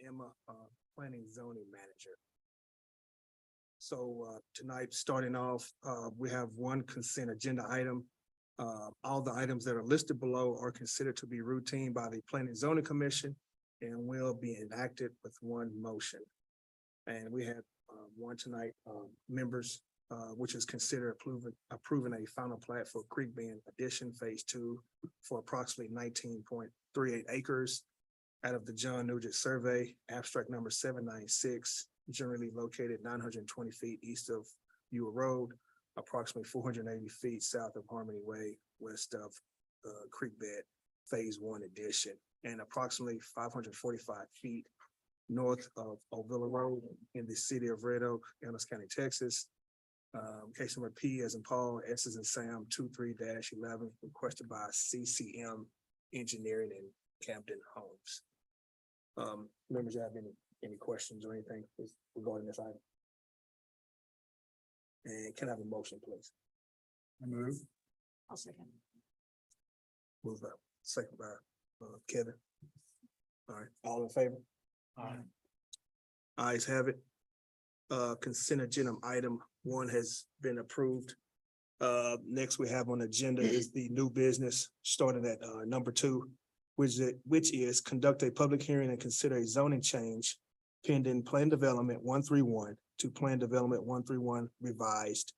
Emma, Planning Zoning Manager. So tonight, starting off, we have one consent agenda item. All the items that are listed below are considered to be routine by the Planning Zoning Commission and will be enacted with one motion. And we have one tonight, members, which is considered approving a final plat for Creek Bend Addition Phase 2 for approximately 19.38 acres out of the John Nugent Survey, abstract number 796, generally located 920 feet east of Ewell Road, approximately 480 feet south of Harmony Way, west of Creek Bed Phase 1 addition, and approximately 545 feet north of Ovilla Road in the city of Red Oak, Ellis County, Texas. Case number P as in Paul, S as in Sam, 23-11, requested by CCM Engineering in Camden Homes. Members, have any questions or anything regarding this item? And can I have a motion, please? I move. I'll second. Move up, second by Kevin. All right, all in favor? Ayes have it. Consent agenda item 1 has been approved. Next we have on the agenda is the new business, starting at number 2, which is conduct a public hearing and consider a zoning change pending Plan Development 131 to Plan Development 131 revised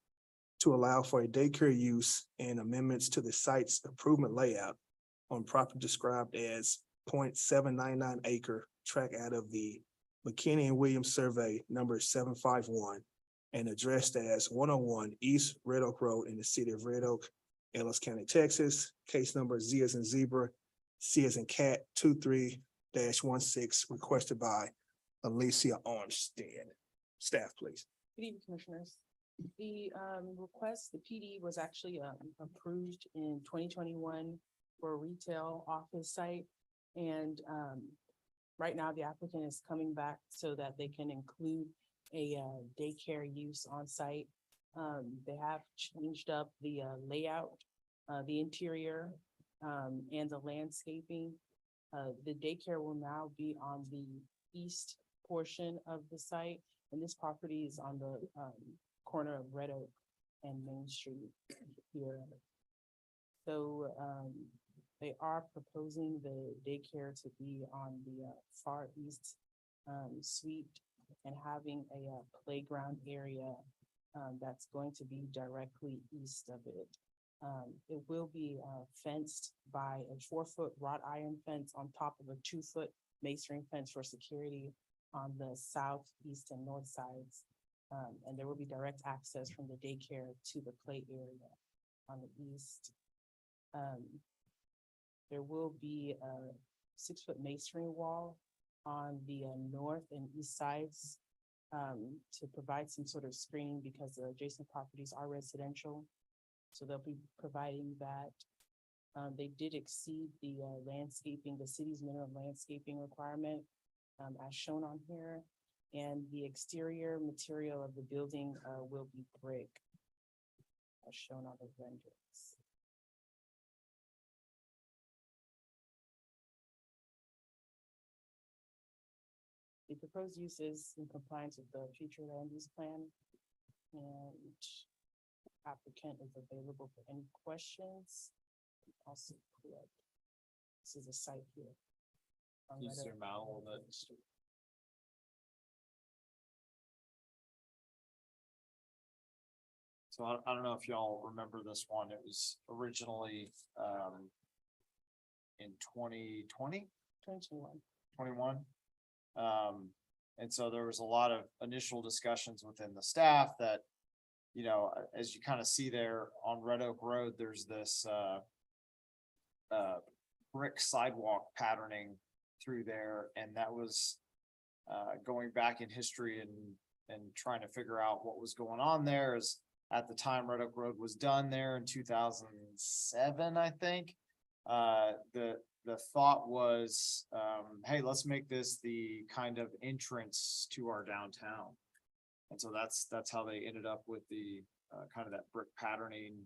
to allow for a daycare use and amendments to the site's improvement layout on property described as 0.799 acre tract out of the McKinney and Williams Survey number 751 and addressed as 101 East Red Oak Road in the city of Red Oak, Ellis County, Texas. Case number Z as in zebra, C as in cat, 23-16, requested by Alicia Armstead. Staff, please. Good evening, Commissioners. The request, the PD was actually approved in 2021 for a retail office site. And right now the applicant is coming back so that they can include a daycare use on site. They have changed up the layout, the interior, and the landscaping. The daycare will now be on the east portion of the site, and this property is on the corner of Red Oak and Main Street here. So they are proposing the daycare to be on the far east suite and having a playground area that's going to be directly east of it. It will be fenced by a 4-foot wrought iron fence on top of a 2-foot masonry fence for security on the south, east, and north sides. And there will be direct access from the daycare to the play area on the east. There will be a 6-foot masonry wall on the north and east sides to provide some sort of screening because the adjacent properties are residential. So they'll be providing that. They did exceed the landscaping, the city's minimum landscaping requirement as shown on here. And the exterior material of the building will be brick as shown on the renderings. The proposed use is in compliance with the future land use plan, and applicant is available for any questions. Also, this is a site here. Can you zoom out a little bit? So I don't know if y'all remember this one. It was originally in 2020, 21. And so there was a lot of initial discussions within the staff that, you know, as you kind of see there on Red Oak Road, there's this brick sidewalk patterning through there. And that was going back in history and trying to figure out what was going on there. As at the time Red Oak Road was done there in 2007, I think. The thought was, hey, let's make this the kind of entrance to our downtown. And so that's how they ended up with the kind of that brick patterning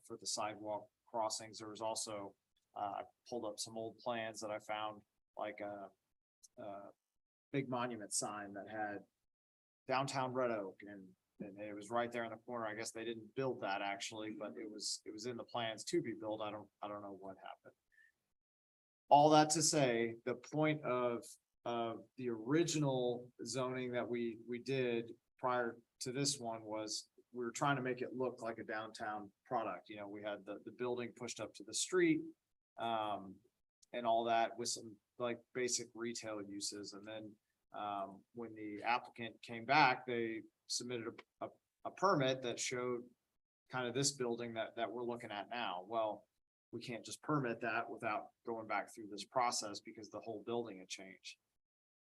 for the sidewalk crossings. There was also, I pulled up some old plans that I found, like big monument sign that had downtown Red Oak and it was right there in the corner. I guess they didn't build that actually, but it was in the plans to be built. I don't know what happened. All that to say, the point of the original zoning that we did prior to this one was we were trying to make it look like a downtown product. You know, we had the building pushed up to the street, and all that with some like basic retail uses. And then, when the applicant came back, they submitted a permit that showed kind of this building that we're looking at now. Well, we can't just permit that without going back through this process because the whole building had changed.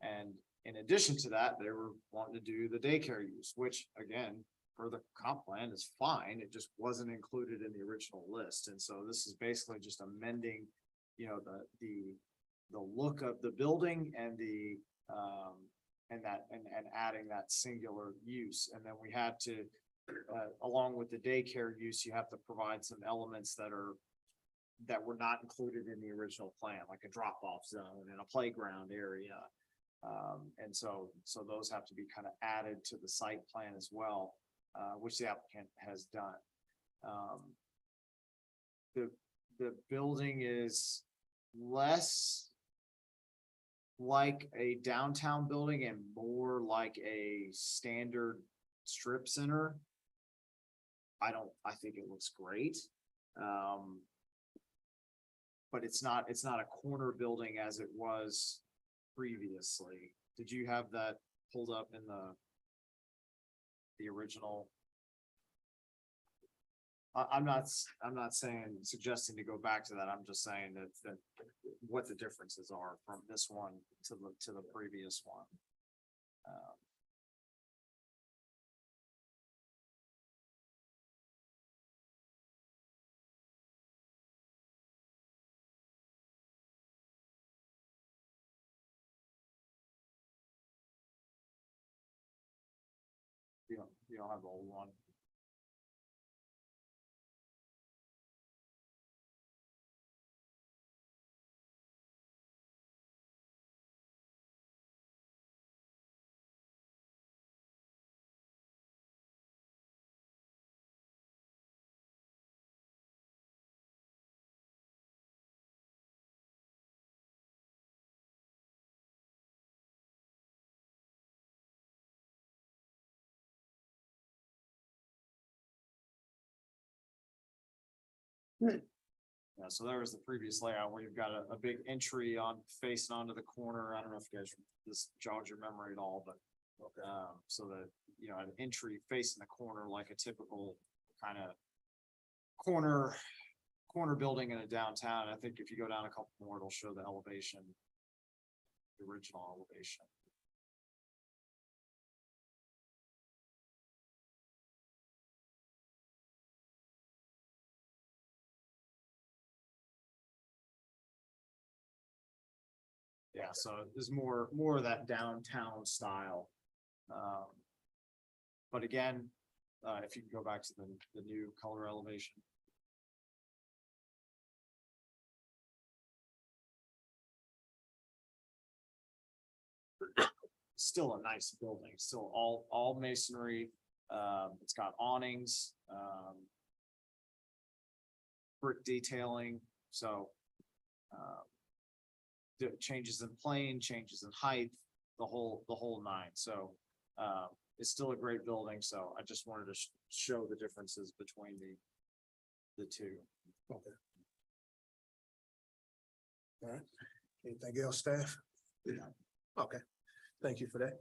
And in addition to that, they were wanting to do the daycare use, which again, for the comp plan is fine. It just wasn't included in the original list. And so this is basically just amending, you know, the look of the building and the, and adding that singular use. And then we had to, along with the daycare use, you have to provide some elements that were not included in the original plan, like a drop-off zone and a playground area. And so those have to be kind of added to the site plan as well, which the applicant has done. The building is less like a downtown building and more like a standard strip center. I think it looks great. But it's not a corner building as it was previously. Did you have that pulled up in the original? I'm not suggesting to go back to that. I'm just saying that what the differences are from this one to the previous one. You don't have the old one. Yeah, so there was the previous layout where you've got a big entry on facing onto the corner. I don't know if you guys, this jogs your memory at all, but so that, you know, an entry facing the corner like a typical kind of corner building in a downtown. I think if you go down a couple more, it'll show the elevation, the original elevation. Yeah, so there's more of that downtown style. But again, if you can go back to the new color elevation. Still a nice building, still all masonry. It's got awnings, brick detailing, so changes in plane, changes in height, the whole nine. So it's still a great building. So I just wanted to show the differences between the two. Okay. All right. Anything else, staff? Okay. Thank you for that.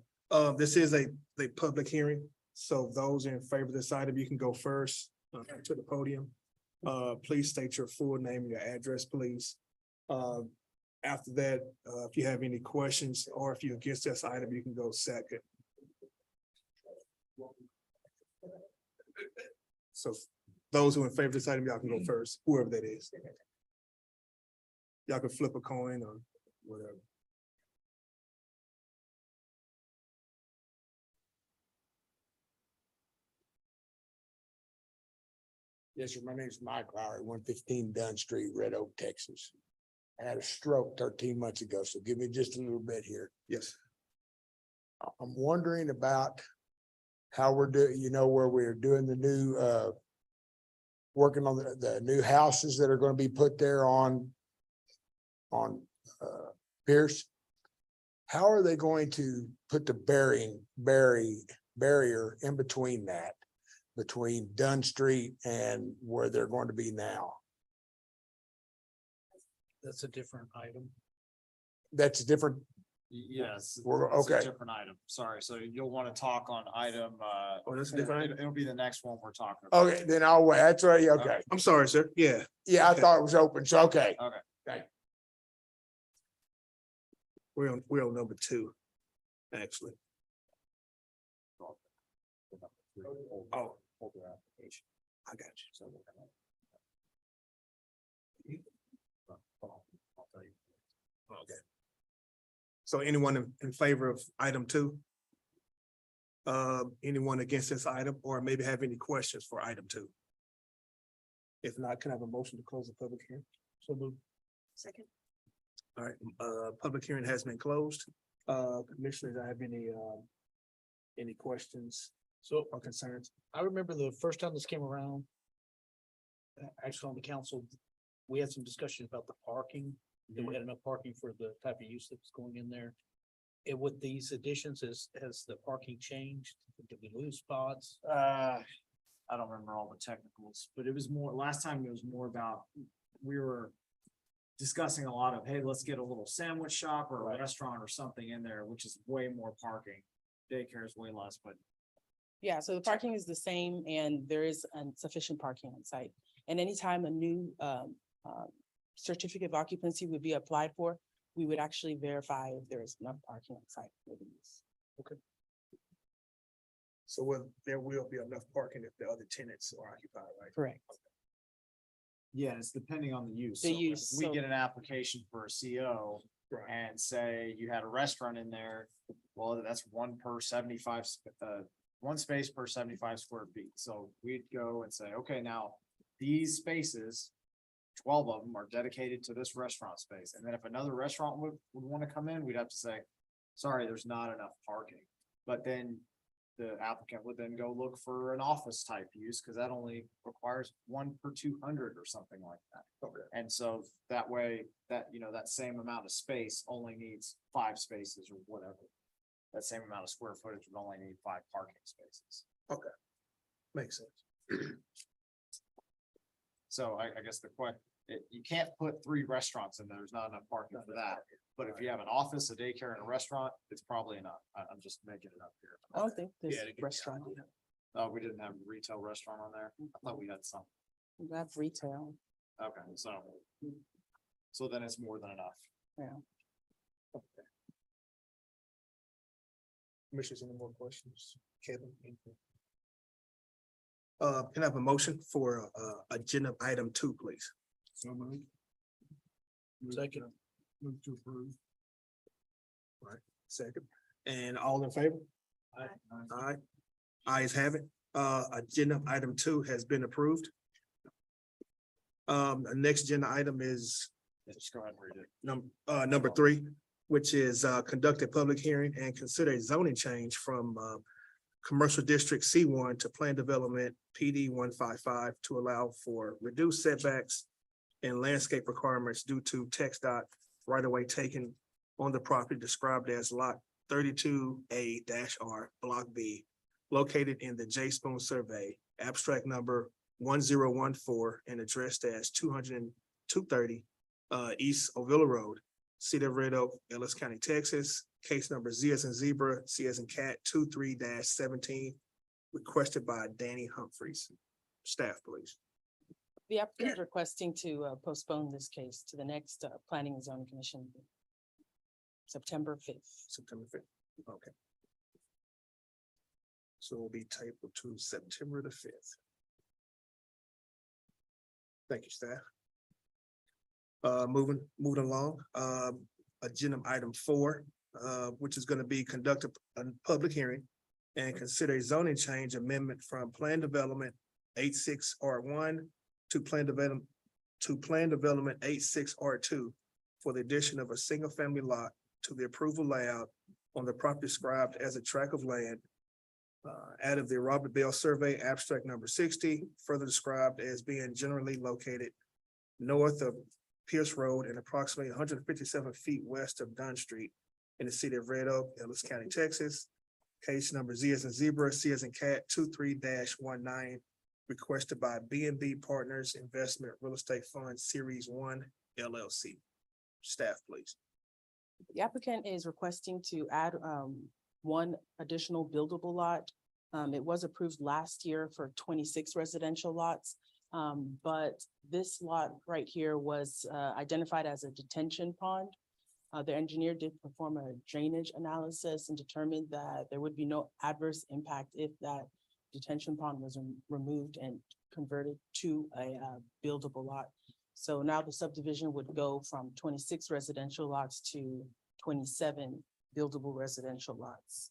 This is a public hearing. So those in favor of this item, you can go first to the podium. Please state your full name and your address, please. After that, if you have any questions or if you're against this item, you can go second. So those who are in favor of this item, y'all can go first, whoever that is. Y'all can flip a coin or whatever. Yes, sir. My name is Mike Lowry, 115 Dunn Street, Red Oak, Texas. I had a stroke 13 months ago, so give me just a little bit here. Yes. I'm wondering about how we're doing, where we're doing the new, working on the new houses that are gonna be put there on Pierce. How are they going to put the barrier in between that, between Dunn Street and where they're going to be now? That's a different item. That's different. Yes. We're- it's a okay. Different item, sorry, so you'll want to talk on item, Oh, that's a different item? it'll be the next one we're talking about. Okay, then I'll wait. That's right. Okay. I'm sorry, sir. Yeah, Yeah, I Okay. thought it was open. So, okay. we're on number two, actually. Oh, Hold your application. I got you. So we're gonna- I'll tell you. Okay. So anyone in favor of item two? Anyone against this item or maybe have any questions for item two? If not, can I have a motion to close the public hearing? So move. Second. All right, public hearing has been closed. Commissioners, I have any questions So or concerns? I remember the first time this came around. Actually on the council, we had some discussion about the parking, that we had enough parking for the type of use that was going in there. And with these additions, has the parking changed? Did we lose spots? I don't remember all the technicals, but it was more, last time it was more about, we were discussing a lot of, hey, let's get a little sandwich shop or a restaurant or something in there, which is way more parking. Daycare is way less, but Yeah, so the parking is the same and there is sufficient parking on site. And anytime a new certificate of occupancy would be applied for, we would actually verify if there is enough parking on site for the use. So there will be enough parking if the other tenants are occupied, right? Correct. yeah, it's depending on the use. The So if use, We so- get an application for a CO Right. and say you had a restaurant in there, well, that's one per 75, one space per 75 square feet. So we'd go and say, okay, now these spaces, 12 of them are dedicated to this restaurant space. And then if another restaurant would want to come in, we'd have to say, sorry, there's not enough parking. But then the applicant would then go look for an office type use, because that only requires one per 200 or something like that. Okay. And so that way, that, that same amount of space only needs 5 spaces or whatever. That same amount of square footage would only need 5 parking spaces. Makes sense. So I guess you can't put 3 restaurants in there. There's not enough parking for that. But if you have an office, a daycare and a restaurant, it's probably enough. I'm just making it up here. I don't think this Yeah, it could be restaurant, Oh, we didn't have a retail restaurant on there. I thought we had some. we have retail. Okay, so then it's more than enough. Commissioners, any more questions? Kevin? anything? Can I have a motion for agenda item 2, please? So moved. Second. Move to approve. Right, second. And all in favor? Aye. Ayes have it. Agenda item 2 has been approved. The next agenda item is Just go ahead and read it. number 3, which is conduct a public hearing and consider a zoning change from Commercial District C1 to Plan Development PD 155 to allow for reduced setbacks and landscape requirements due to text dot right of way taken on the property described as lot 32A-R Block B, located in the J Spoon Survey, abstract number 1014 and addressed as 230 East Ovilla Road, City of Red Oak, Ellis County, Texas, case number Z as in zebra, C as in cat, 23-17, requested by Danny Humphreys. Staff, please. The applicant is requesting to postpone this case to the next Planning and Zoning Commission. September 5th. September 5th, okay. So it'll be tabled to September the 5th. Thank you, staff. Moving along, agenda item 4, which is gonna be conduct a public hearing and consider a zoning change amendment from Plan Development 86R1 to Plan Development 86R2 for the addition of a single-family lot to the approval layout on the property described as a tract of land out of the Robert Bell Survey Abstract Number 60, further described as being generally located north of Pierce Road and approximately 157 feet west of Dunn Street in the city of Red Oak, Ellis County, Texas. Case number Z as in zebra, C as in cat, 23-19, requested by B&B Partners Investment Real Estate Fund Series 1 LLC. Staff, please. The applicant is requesting to add one additional buildable lot. It was approved last year for 26 residential lots. But this lot right here was identified as a detention pond. The engineer did perform a drainage analysis and determined that there would be no adverse impact if that detention pond was removed and converted to a buildable lot. So now the subdivision would go from 26 residential lots to 27 buildable residential lots.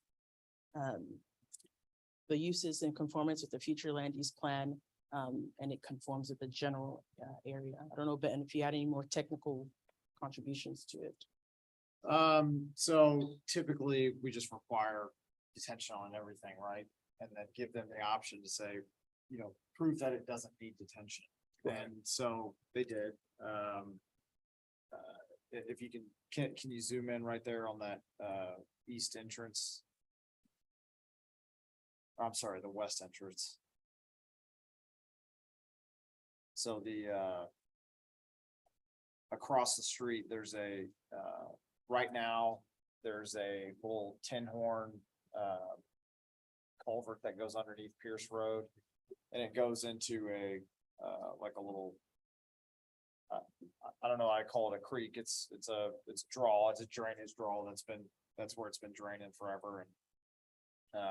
The use is in conformance with the future land use plan, and it conforms with the general area. I don't know, Ben, if you had any more technical contributions to it. So typically we just require detention on everything, right? And then give them the option to say, prove that it doesn't need detention. And so they did. If you can you zoom in right there on that east entrance? I'm sorry, the west entrance. So across the street, there's right now, there's a little tin horn culvert that goes underneath Pierce Road. And it goes into like a little, I don't know, I call it a creek. It's a drainage draw that's where it's been draining forever. And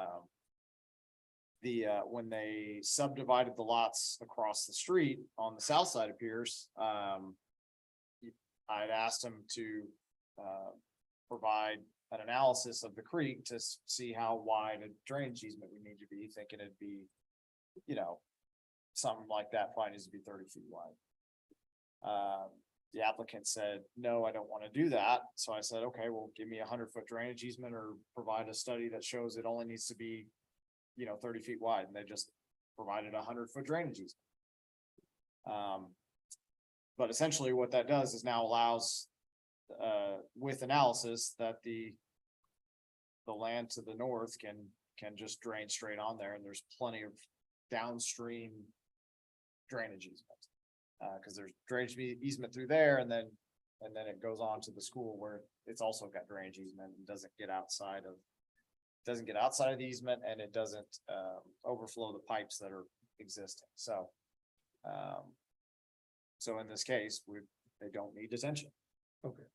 when they subdivided the lots across the street on the south side of Pierce, I'd asked them to provide an analysis of the creek to see how wide a drainage easement we need to be, thinking it'd be, something like that probably needs to be 30 feet wide. The applicant said, no, I don't want to do that. So I said, okay, well, give me a 100-foot drainage easement or provide a study that shows it only needs to be 30 feet wide, and they just provided a 100-foot drainage easement. But essentially what that does is now allows, with analysis, that the land to the north can just drain straight on there, and there's plenty of downstream drainage easement. Cause there's drainage easement through there, and then it goes on to the school where it's also got drainage easement and doesn't get outside of the easement, and it doesn't overflow the pipes that are existing. So in this case, they don't need detention. Okay.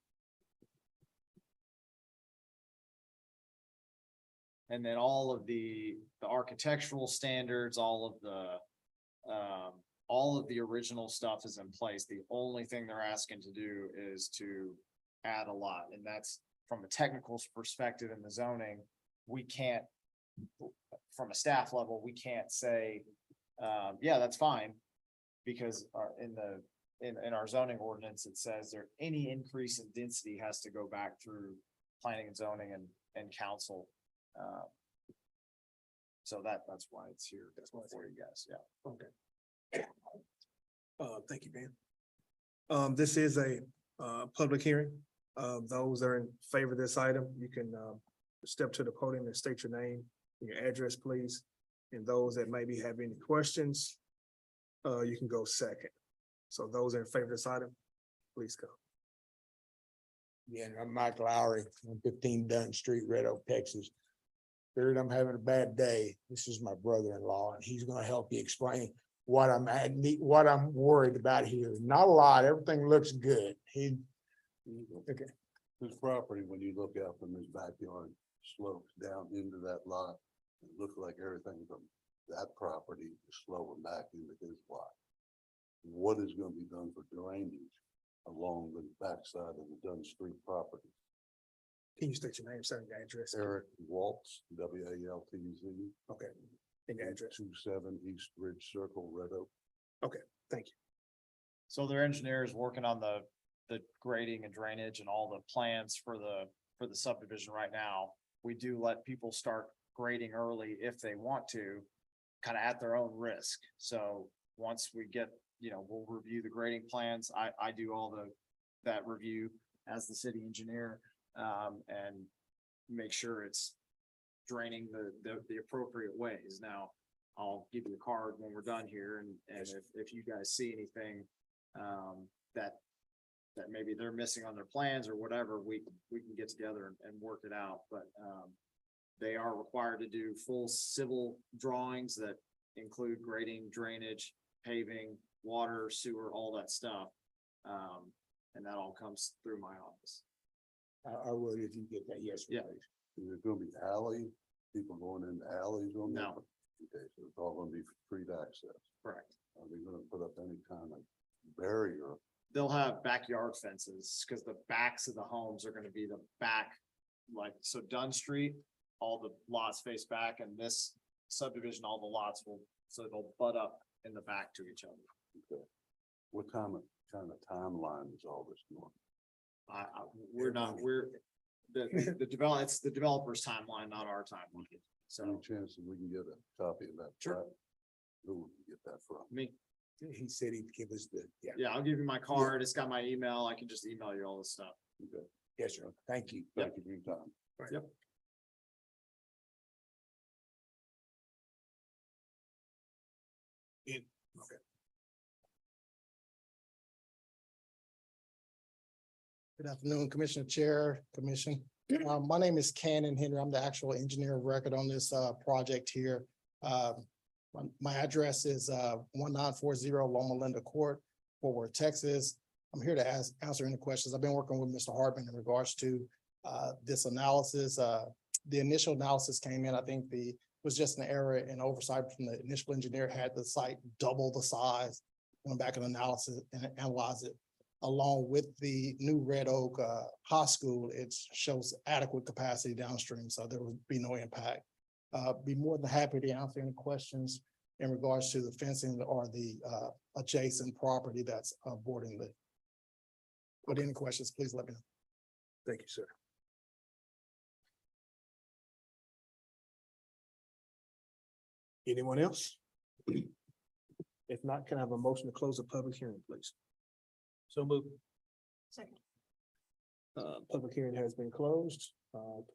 And then all of the architectural standards, all of the original stuff is in place. The only thing they're asking to do is to add a lot, and that's from a technical perspective in the zoning. We can't, from a staff level, we can't say, yeah, that's fine. Because in our zoning ordinance, it says there any increase in density has to go back through planning and zoning and council. So that's why it's here. That's why it's for you guys. Yeah. Okay. Thank you, Ben. This is a public hearing. Those that are in favor of this item, you can step to the podium and state your name and your address, please. And those that maybe have any questions, you can go second. So those in favor of this item, please go. Yeah, I'm Mike Lowry, 115 Dunn Street, Red Oak, Texas. Figured I'm having a bad day. This is my brother-in-law, and he's gonna help you explain what I'm worried about here. Not a lot, everything looks good. Okay. His property, when you look out from his backyard, slopes down into that lot. It looks like everything from that property is sloping back into his lot. What is gonna be done for drainage along the backside of the Dunn Street property? Can you state your name, sir, and your address? Eric Waltz, WALTZ. Okay, and your address. 27 East Ridge Circle, Red Oak. Thank you. So their engineer is working on the grading and drainage and all the plans for the subdivision right now. we do let people start grading early if they want to, kind of at their own risk. So once we get, we'll review the grading plans. I do all that review as the city engineer, and make sure it's draining the appropriate ways. Now, I'll give you a card when we're done here, and if you guys see anything, that maybe they're missing on their plans or whatever, we can get together and work it out, but, they are required to do full civil drawings that include grading, drainage, paving, water, sewer, all that stuff. And that all comes through my office. I would if you get that, yes. Yeah. please. Is it gonna be alley, people going into alleys on that? No. Okay, so it's all gonna be street access. Correct. Are they gonna put up any kind of barrier? They'll have backyard fences, because the backs of the homes are gonna be the back, so Dunn Street, all the lots face back, and this subdivision, all the lots so they'll butt up in the back to each other. Okay. What kind of timeline is all this going? It's the developer's timeline, not our timeline. Any So, chance that we can get a copy of that? Sure. plat? Who would we get that from? me, He said he'd give us the, yeah, yeah, I'll give you my card. It's got my email. I can just email you all this stuff. Okay, yes, sir. Thank you. thank you for your time. Yep. Good afternoon, Commissioner Chair, Commission. My name is Cannon Henry. I'm the actual engineer of record on this project here. My address is 1940 Loma Linda Court, Fort Worth, Texas. I'm here to answer any questions. I've been working with Mr. Hartman in regards to this analysis. The initial analysis came in, I think was just an error and oversight from the initial engineer, had the site double the size. Went back and analysis and analyze it. Along with the new Red Oak High School, it shows adequate capacity downstream, so there would be no impact. Be more than happy to answer any questions in regards to the fencing or the adjacent property that's bordering the. But any questions, please let me know. Thank you, sir. Anyone else? If not, can I have a motion to close the public hearing, please? So move. Public hearing has been closed.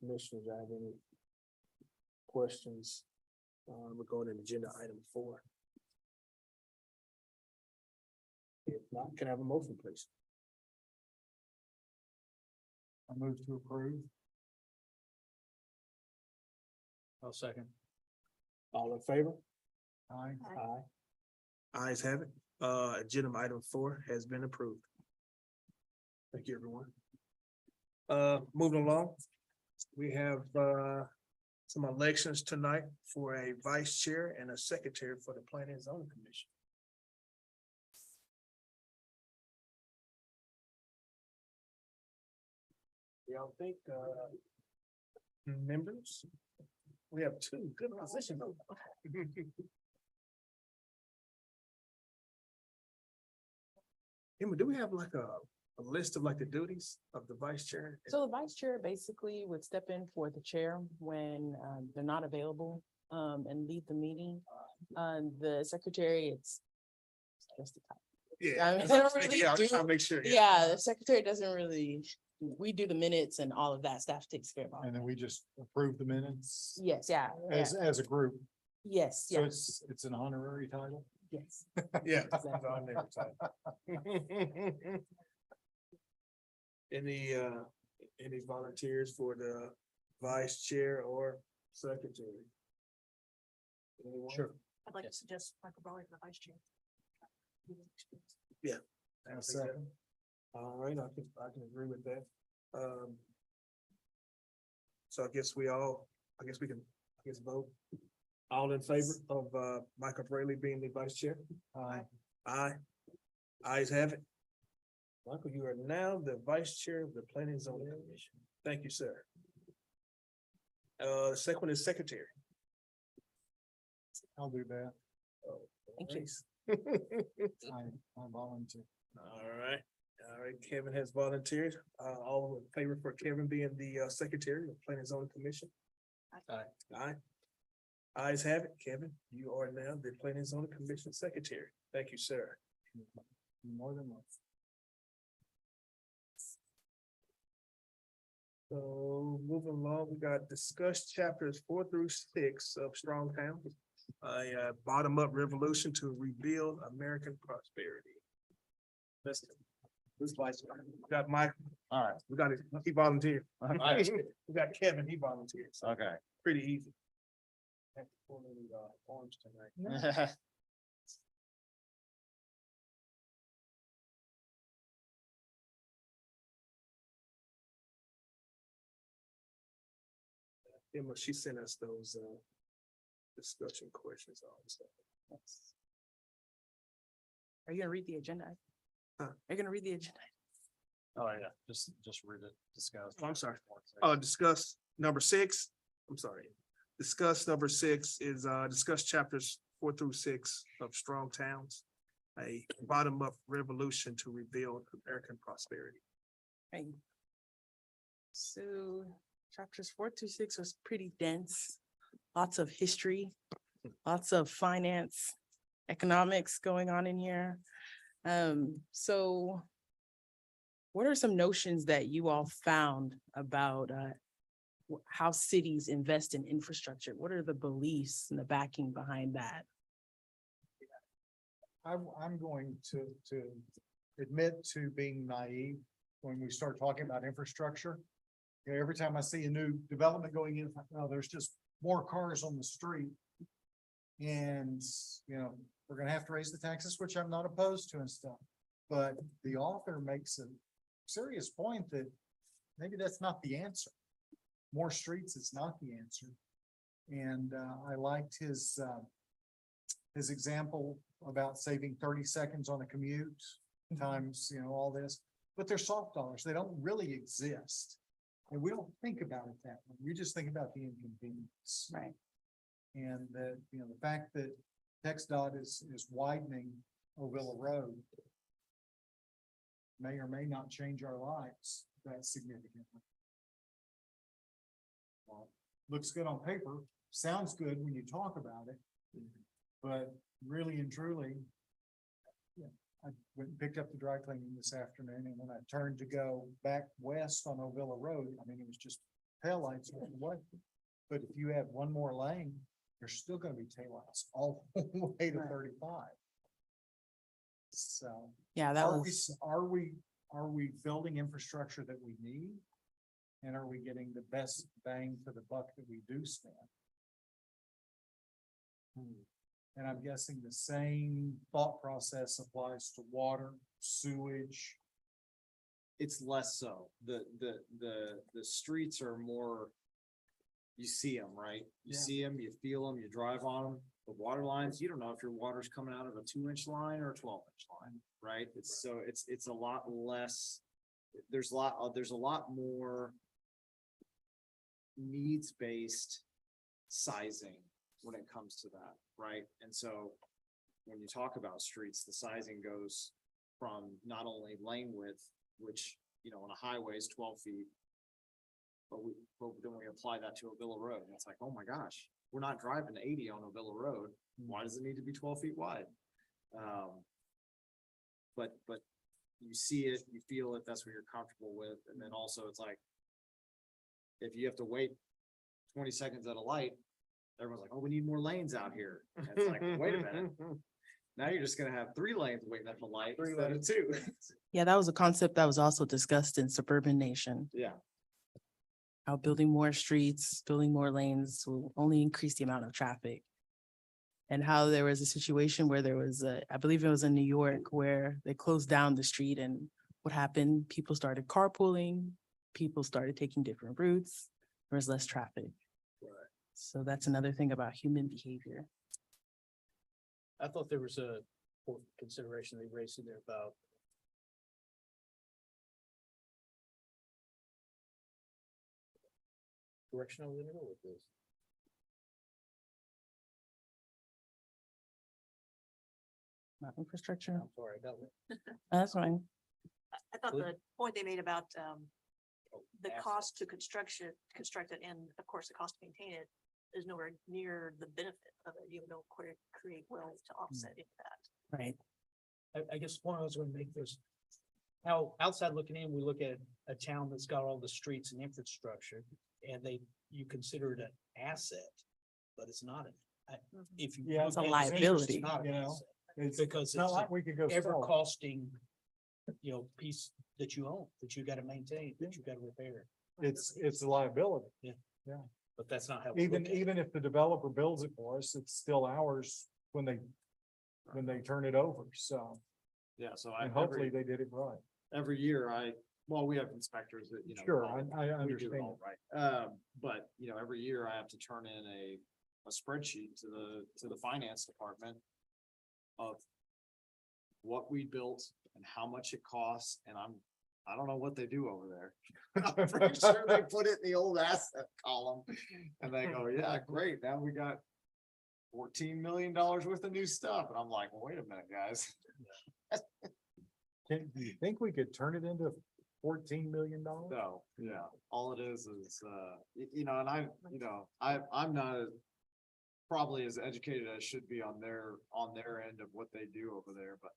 Commissioners, have any questions regarding agenda item 4? If not, can I have a motion, please? I move to approve. I'll second. All in favor? Aye. Aye. Ayes have it. Agenda item 4 has been approved. Thank you, everyone. Moving along, we have some elections tonight for a vice chair and a secretary for the Planning and Zoning Commission. Y'all think, members? We have 2 good positions. Emma, do we have like a list of like the duties of the vice chair? So the vice chair basically would step in for the chair when they're not available and lead the meeting. The secretary, it's just the top. Yeah. I mean, they don't really Yeah, I'm do- trying to make sure. Yeah, the secretary doesn't really, we do the minutes and all of that. Staff takes care of all. And then we just approve the minutes Yes, yeah, yeah, as a group. yes, So yes, it's an honorary title. yes. Yeah. Exactly. Any volunteers for the vice chair or secretary? Anyone? Sure. I'd like to suggest Michael Brawley for the vice chair. I think that- All right, I can agree with that. So I guess we can vote. All in favor of Michael Braley being the vice chair? Aye. Aye. Ayes have it. Michael, you are now the vice chair of the Planning and Zoning Commission. Thank you, sir. Second one is secretary. I'll do that. Thank you. I volunteer. All right, All right, Kevin has volunteered. All in favor for Kevin being the secretary of Planning and Zoning Commission? Aye. Aye. Ayes have it, Kevin. You are now the Planning and Zoning Commission Secretary. Thank you, sir. More than once. So moving along, we got discussed chapters 4 through 6 of Strong Town. A bottom-up revolution to rebuild American prosperity. Listen, who's vice? We got Mike. All right. We got it. He volunteered. Okay. We got Kevin, he volunteered. So Okay. pretty easy. Have to pull in, orange tonight. Emma, she sent us those discussion questions, all this stuff. Are you gonna read the agenda? Huh? Are you gonna read the agenda? Oh, yeah, just read it, discuss. Oh, I'm sorry. Discuss number 6. I'm sorry. Discuss number 6 is discuss chapters 4 through 6 of Strong Towns. A bottom-up revolution to rebuild American prosperity. Right. So chapters 4 to 6 was pretty dense, lots of history, lots of finance, economics going on in here. So what are some notions that you all found about how cities invest in infrastructure? What are the beliefs and the backing behind that? I'm going to admit to being naive when we start talking about infrastructure. You know, every time I see a new development going in, oh, there's just more cars on the street. And, you know, we're gonna have to raise the taxes, which I'm not opposed to and stuff. But the author makes a serious point that maybe that's not the answer. More streets is not the answer. And I liked his example about saving 30 seconds on a commute times, you know, all this. But they're soft dollars. They don't really exist. And we don't think about it that way. We just think about the inconvenience. Right. And that, you know, the fact that TxDOT is widening Ovilla Road may or may not change our lives that significantly. Well, looks good on paper, sounds good when you talk about it, but really and truly, yeah, I went and picked up the dry cleaning this afternoon, and when I turned to go back west on Ovilla Road, I mean, it was just taillights all the way. But if you have one more lane, there's still gonna be taillights all the way to Right. 35. So. Yeah, that Are was, are we building infrastructure that we need? And are we getting the best bang for the buck that we do spend? And I'm guessing the same thought process applies to water, sewage. It's less so. The streets are more. You see them, right? You Yeah. see them, you feel them, you drive on them. The water lines, you don't know if your water's coming out of a 2-inch line or a 12-inch line, right? It's a lot less. There's a lot more needs-based sizing when it comes to that, right? And so when you talk about streets, the sizing goes from not only lane width, which, you know, on a highway is 12 feet. But then we apply that to Ovilla Road, and it's like, oh my gosh, we're not driving 80 on Ovilla Road. Why does it need to be 12 feet wide? But you see it, you feel it, that's what you're comfortable with, and then also it's like, if you have to wait 20 seconds at a light, everyone's like, oh, we need more lanes out here. And it's like, wait a minute. Now you're just gonna have 3 lanes waiting at the light instead of 2. yeah, that was a concept that was also discussed in Suburban Nation. Yeah, How building more streets, building more lanes will only increase the amount of traffic. And how there was a situation where there was I believe it was in New York, where they closed down the street, and what happened? People started carpooling, people started taking different routes, there was less traffic. So that's another thing about human behavior. I thought there was a consideration they raised in there about directional linear with this. Not infrastructure, I'm sorry, that one. that's fine. I I thought Good. the point they made about, the assets. cost to construct it, and of course, the cost to maintain it is nowhere near the benefit of it. You don't create wealth to offset any of that. Right. I guess one I was gonna make this. How outside looking in, we look at a town that's got all the streets and infrastructure and you consider it an asset, but it's not. If you. Yeah, look it's at a it, liability, it's not an you know? asset, It's Because not it's like we could go ever sell it. costing, piece that you own, that you gotta maintain, that you gotta repair. It's a liability. But that's not how. we look at it. Even if the developer builds it for us, it's still ours when they turn it over. So, Yeah, so and hopefully they did it right. every year we have inspectors that, Sure, call- I we do it understand. all right. But, every year I have to turn in a spreadsheet to the finance department of what we built and how much it costs, and I don't know what they do over there. I'm pretty sure they put it in the old asset column, and they go, yeah, great, now we got $14 million worth of new stuff, and I'm like, well, wait a minute, guys. Do you think we could turn it into $14 million? No, yeah, all it is, and I'm not probably as educated as I should be on their end of what they do over there, but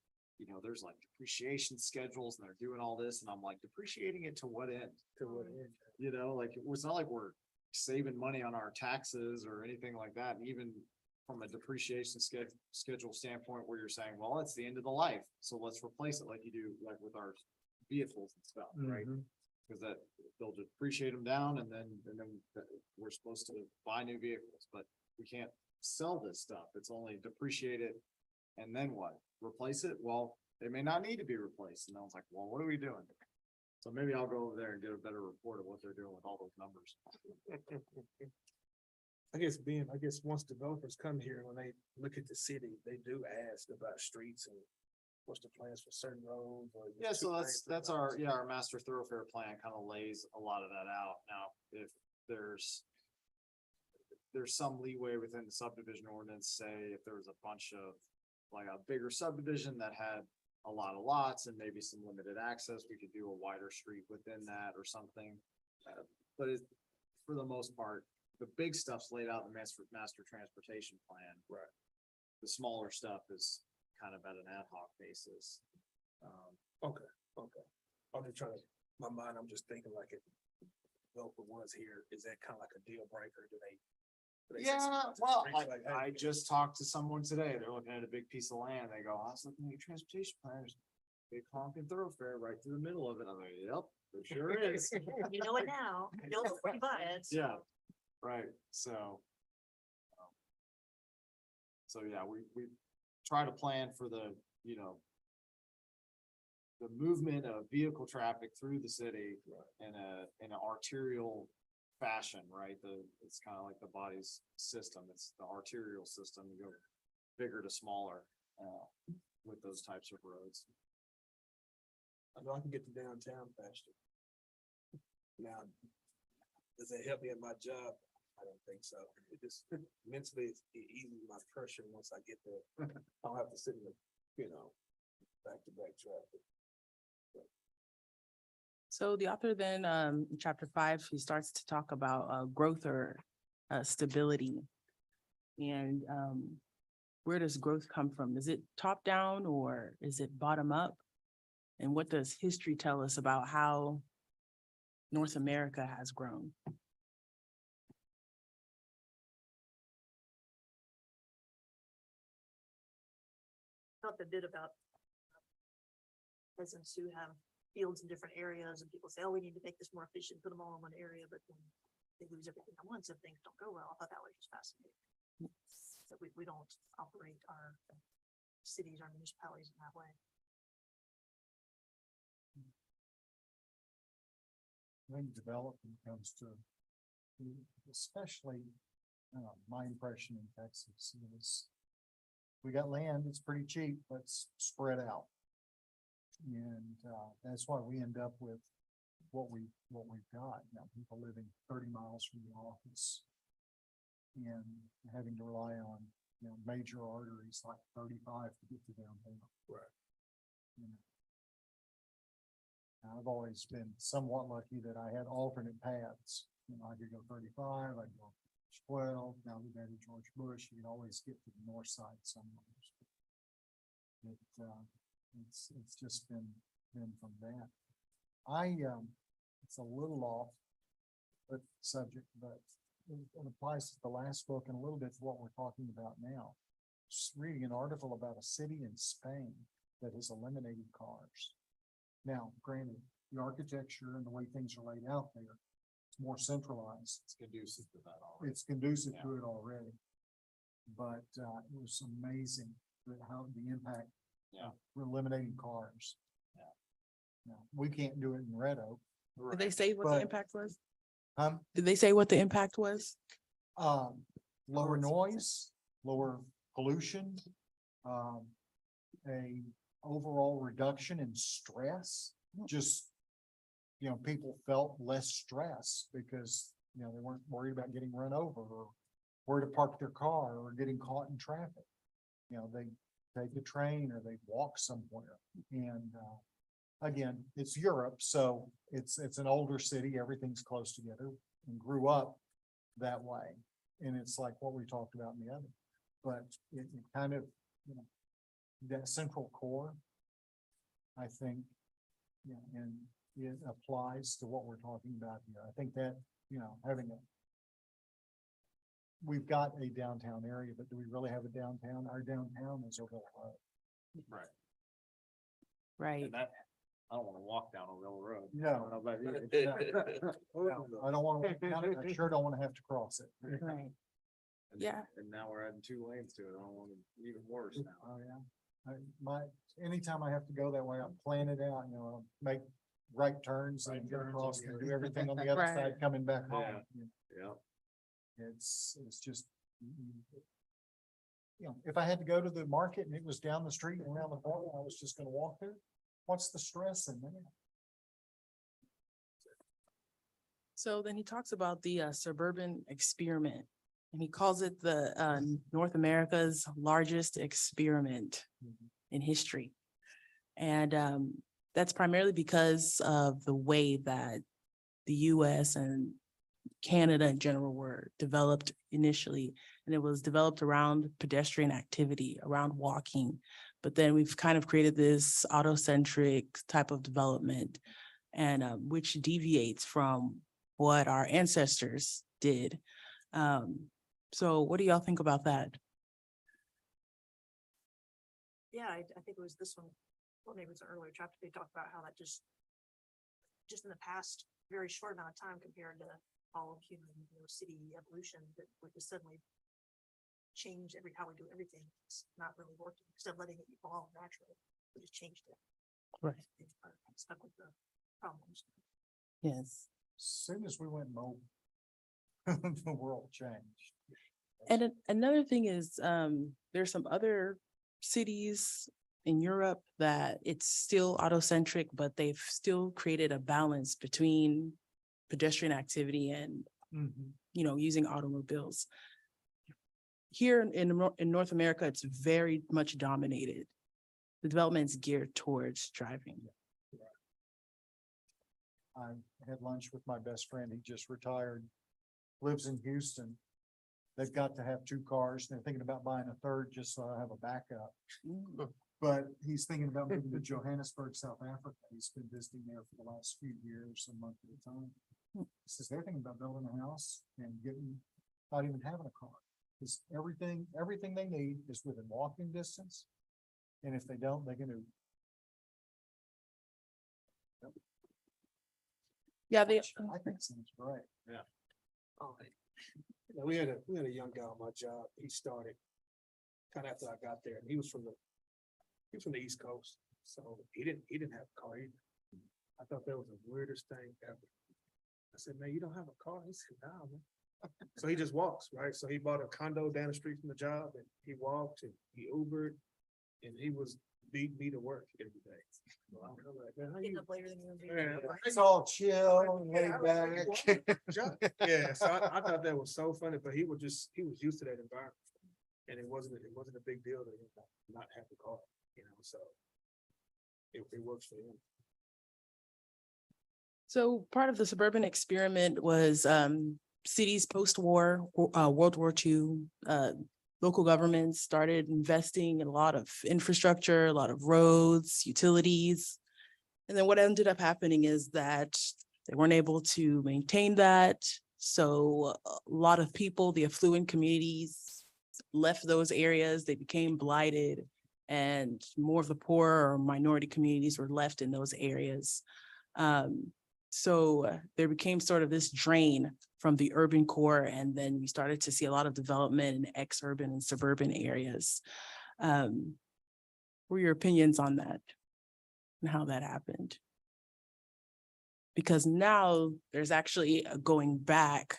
there's like depreciation schedules and they're doing all this, and I'm like, depreciating it to what end? To what end? It's not like we're saving money on our taxes or anything like that, and even from a depreciation schedule standpoint where you're saying, well, it's the end of the life, so let's replace it like you do, like with our vehicles and stuff, right? Mhm. Cause that, they'll depreciate them down and then we're supposed to buy new vehicles, but we can't sell this stuff. It's only depreciate it. And then what? Replace it? Well, they may not need to be replaced. And I was like, well, what are we doing? So maybe I'll go over there and get a better report of what they're doing with all those numbers. I guess once developers come here, when they look at the city, they do ask about streets and what's the plans for certain roads or. Yeah, so that's our, yeah. our master thoroughfare plan kind of lays a lot of that out. Now, if there's some leeway within the subdivision ordinance, say if there was a bunch of, like a bigger subdivision that had a lot of lots and maybe some limited access, we could do a wider street within that or something. But for the most part, the big stuff's laid out in the master transportation plan. Right. The smaller stuff is kind of at an ad hoc basis. Okay. I'm just trying to, my mind, I'm just thinking like if developer was here, is that kind of like a deal breaker? Do they say Yeah, something to the well, streets like, I hey, just talked to someone today. They're looking at a big piece of land. They go, I was looking at your transportation plan. There's a big honking thoroughfare right through the middle of it. I'm like, yep, there sure is. You know it now, you know it before you buy it. so- Yeah, right. So yeah, we try to plan for the movement of vehicle traffic through the city in an arterial fashion, right? It's kind of like the body's system. It's the arterial system. You go bigger to smaller, with those types of roads. I know I can get to downtown faster. Now, does it help me at my job? I don't think so. It just mentally, it eases my pressure once I get there. I don't have to sit in the, back-to-back traffic. So the author then, in chapter 5, he starts to talk about growth or stability. And where does growth come from? Is it top down or is it bottom up? And what does history tell us about how North America has grown? Talked a bit about peasants who have fields in different areas and people say, oh, we need to make this more efficient, put them all in one area, but then they lose everything at once if things don't go well. I thought that was just fascinating. That we don't operate our cities, our municipalities in that way. When development comes to, especially, my impression in Texas is we got land, it's pretty cheap, but it's spread out. And, that's why we end up with what we've got. Now, people living 30 miles from the office and having to rely on, major arteries like 35 to get to downtown. Right. You know, I've always been somewhat lucky that I had alternate paths. You know, I could go 35, I could go 12, now we've added George Bush, you can always get to the north side somewhere. It's just been from that. It's a little off the subject, but it applies to the last book and a little bit to what we're talking about now. Just reading an article about a city in Spain that has eliminated cars. Now, granted, the architecture and the way things are laid out there, it's more centralized. It's conducive to that already. It's conducive to it already. But, it was amazing that how the impact. Yeah. of eliminating cars. Yeah. No, we can't do it in Red Oak. Did they say what the But- impact was? Did they say what the impact was? lower noise, lower pollution, a overall reduction in stress, just, people felt less stress because, they weren't worried about getting run over or where to park their car or getting caught in traffic. They take the train or they walk somewhere. And, again, it's Europe, so it's an older city, everything's close together and grew up that way. And it's like what we talked about in the other, but it kind of, that central core, I think, and it applies to what we're talking about here. I think that, we've got a downtown area, but do we really have a downtown? Our downtown is over the road. Right. Right. And that, I don't wanna walk down a real road. I No. don't know about you. No, I don't want to, I sure don't want to have to cross it. Right. And- Yeah. And now we're adding 2 lanes to it. I don't want it even worse now. Oh, yeah. Anytime I have to go that way, I plan it out, make right turns and get across and do everything on the other Right. side coming back home. Yeah. It's just. If I had to go to the market and it was down the street and around the corner, I was just gonna walk there. What's the stress in that? So then he talks about the suburban experiment and he calls it the North America's largest experiment in history. And that's primarily because of the way that the US and Canada in general were developed initially. And it was developed around pedestrian activity, around walking. But then we've kind of created this autocentric type of development and which deviates from what our ancestors did. So what do y'all think about that? Yeah, I think it was this one, well, maybe it's an earlier chapter, they talked about how that just in the past, very short amount of time compared to all of human, city evolution, that we just suddenly change how we do everything. It's not really working, instead of letting it evolve naturally, we just changed it. Right. It's stuck with the problems. Yes. Soon as we went mobile, the world changed. And another thing is, there's some other cities in Europe that it's still autocentric, but they've still created a balance between pedestrian activity and, using automobiles. Here in North America, it's very much dominated. The development's geared towards driving. I had lunch with my best friend. He just retired, lives in Houston. They've got to have 2 cars. They're thinking about buying a third just so I have a backup. But he's thinking about moving to Johannesburg, South Africa. He's been visiting there for the last few years, a month at a time. He says they're thinking about building a house and not even having a car. Because everything they need is within walking distance. And if they don't, they can Uber. Yeah, I think it seems great. We had a young guy on my job. He started kind of after I got there, and he was from the East Coast, so he didn't have a car either. I thought that was the weirdest thing ever. I said, man, you don't have a car? He said, no, man. So he just walks, right? So he bought a condo down the street from the job, and he walked and he Ubered, and he was beat me to work every day. So I'm like, man, how Getting you? up later than you. Man, It's all chill and laid back. Yeah, so I thought that was so funny, but he was used to that environment. And it wasn't a big deal to him not have a car, so it works for him. So part of the suburban experiment was cities post-war, World War II, local governments started investing in a lot of infrastructure, a lot of roads, utilities. And then what ended up happening is that they weren't able to maintain that. So a lot of people, the affluent communities, left those areas, they became blighted, and more of the poor or minority communities were left in those areas. So there became sort of this drain from the urban core, and then we started to see a lot of development in ex-urban and suburban areas. What were your opinions on that and how that happened? Because now there's actually a going back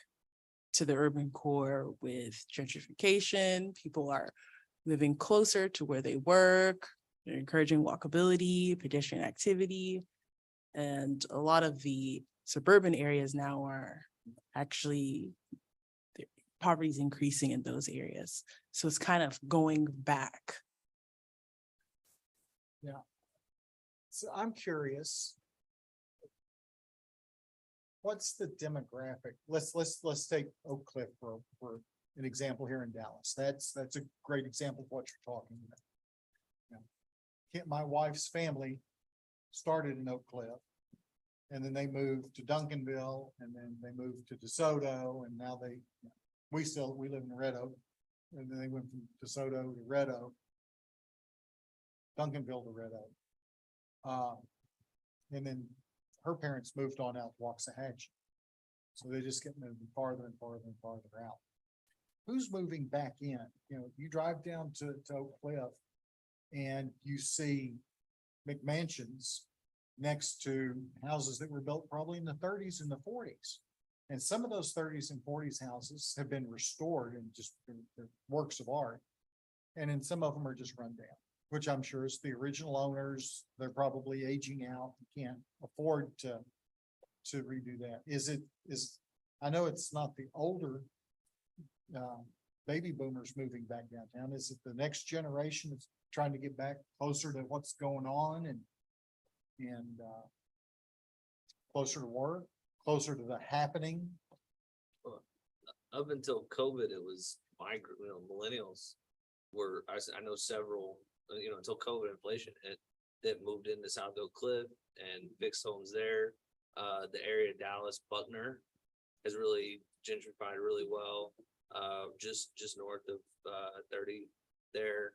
to the urban core with gentrification. People are living closer to where they work. They're encouraging walkability, pedestrian activity. And a lot of the suburban areas now are actually, poverty is increasing in those areas. So it's kind of going back. So I'm curious. What's the demographic? Let's take Oak Cliff for an example here in Dallas. That's a great example of what you're talking about. My wife's family started in Oak Cliff. And then they moved to Duncanville, and then they moved to DeSoto, and now we live in Red Oak. And then they went from DeSoto to Red Oak. Duncanville to Red Oak. And then her parents moved on out to Waxahachie. So they just get moving farther and farther and farther out. Who's moving back in? You drive down to Oak Cliff and you see McMansions next to houses that were built probably in the 30s and the 40s. And some of those 30s and 40s houses have been restored and just they're works of art. And then some of them are just run down, which I'm sure is the original owners. They're probably aging out. You can't afford to redo that. I know it's not the older baby boomers moving back downtown. Is it the next generation that's trying to get back closer to what's going on and closer to work, closer to the happening? Up until COVID, it was my group, millennials were, I know several, until COVID inflation hit, that moved into South Oak Cliff and fixed homes there. The area of Dallas, Buckner has really gentrified really well. Just north of 30 there,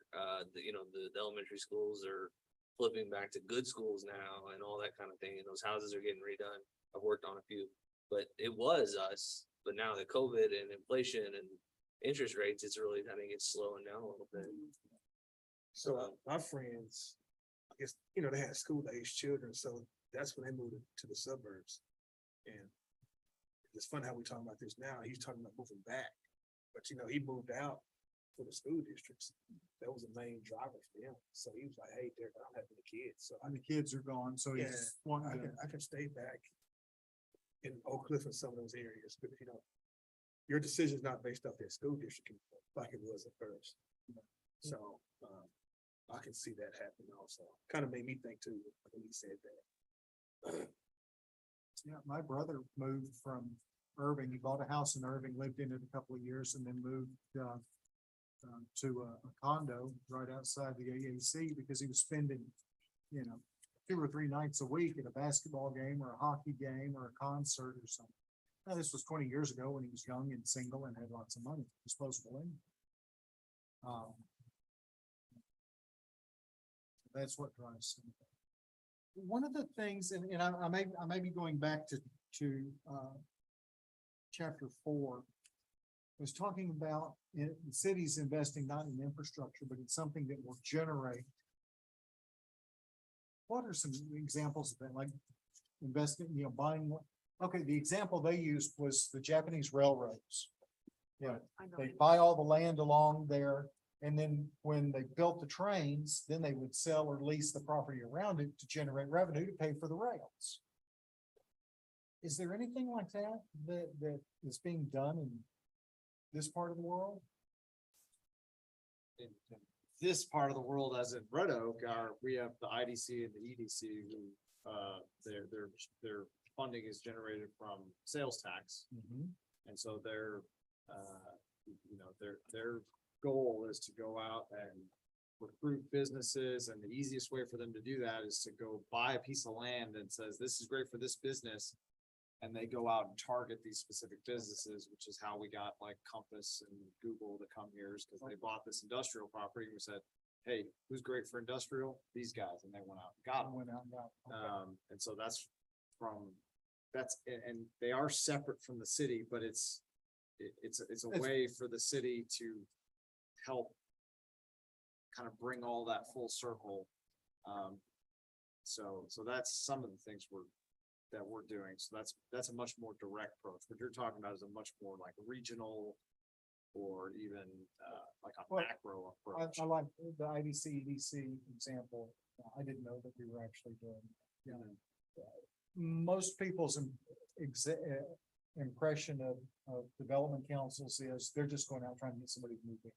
the elementary schools are flipping back to good schools now and all that kind of thing. And those houses are getting redone. I've worked on a few, but it was us. But now the COVID and inflation and interest rates, I think it's slowing down a little bit. So my friends, I guess, they had school age children, so that's when they moved to the suburbs. And it's funny how we talking about this now. He's talking about moving back, but he moved out for the school districts. That was the main driver for him. So he was like, "Hey, Derek, I don't have any kids, so And the kids are gone, so yeah, he's wanting to. I can stay back in Oak Cliff and some of those areas." But your decision's not based off that school district anymore, like it was at first. So I can see that happening also. Kind of made me think too when he said that. Yeah, my brother moved from Irving. He bought a house in Irving, lived in it a couple of years, and then moved to a condo right outside the AAC because he was spending, 2 or 3 nights a week at a basketball game or a hockey game or a concert or something. Now, this was 20 years ago when he was young and single and had lots of money, disposable income. That's what drives some of that. One of the things, and I may be going back to chapter 4, was talking about the cities investing not in infrastructure, but in something that will generate. What are some examples of that, like investing, buying what? Okay, the example they used was the Japanese railroads. Yeah, I know. they buy all the land along there, and then when they built the trains, then they would sell or lease the property around it to generate revenue to pay for the rails. Is there anything like that that is being done in this part of the world? In this part of the world, as in Red Oak, we have the IDC and the EDC who, they're funding is generated from sales tax. And so their goal is to go out and recruit businesses, and the easiest way for them to do that is to go buy a piece of land and says, this is great for this business. And they go out and target these specific businesses, which is how we got like Compass and Google to come here, is because they bought this industrial property and we said, hey, who's great for industrial? These guys, and they went out and got them. Went out and got, okay. And so and they are separate from the city, but it's a way for the city to help kind of bring all that full circle. So that's some of the things that we're doing. So that's a much more direct approach. What you're talking about is a much more like regional or even like a Well, macro I, approach. I like the IDC, EDC example. I didn't know that we were actually doing, you know, most people's impression of development councils is they're just going out trying to get somebody to move in.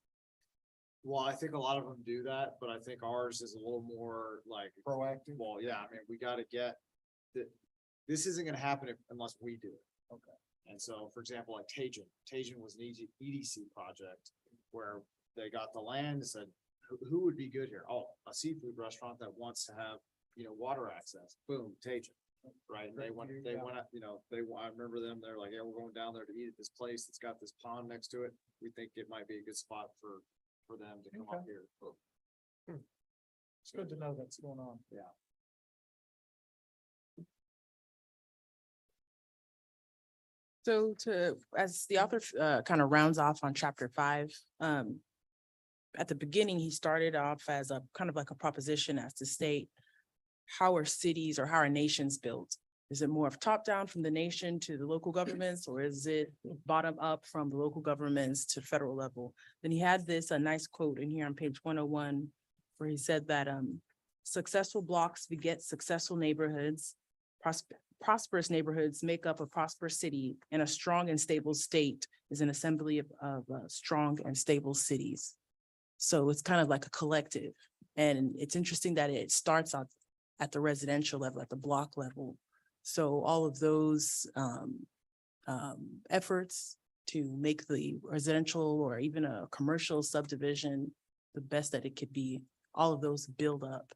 Well, I think a lot of them do that, but I think ours is a little more like, Proactive. well, yeah, I mean, we gotta get this isn't gonna happen unless we do it. Okay. And so, for example, like Tajin was an EDC project where they got the land and said, who would be good here? Oh, a seafood restaurant that wants to have, water access. Boom, Tajin. Right? And they went out, I remember them, they're like, yeah, we're going down there to eat at this place that's got this pond next to it. We think it might be a good spot for them to come up Okay. here. It's good to know that's going on. Yeah. So as the author kind of rounds off on chapter 5, at the beginning, he started off as a kind of like a proposition as to state how are cities or how are nations built? Is it more of top down from the nation to the local governments, or is it bottom up from the local governments to federal level? Then he had a nice quote in here on page 101, where he said that successful blocks beget successful neighborhoods, prosperous neighborhoods make up a prosperous city, and a strong and stable state is an assembly of strong and stable cities. So it's kind of like a collective. And it's interesting that it starts out at the residential level, at the block level. So all of those efforts to make the residential or even a commercial subdivision the best that it could be, all of those build up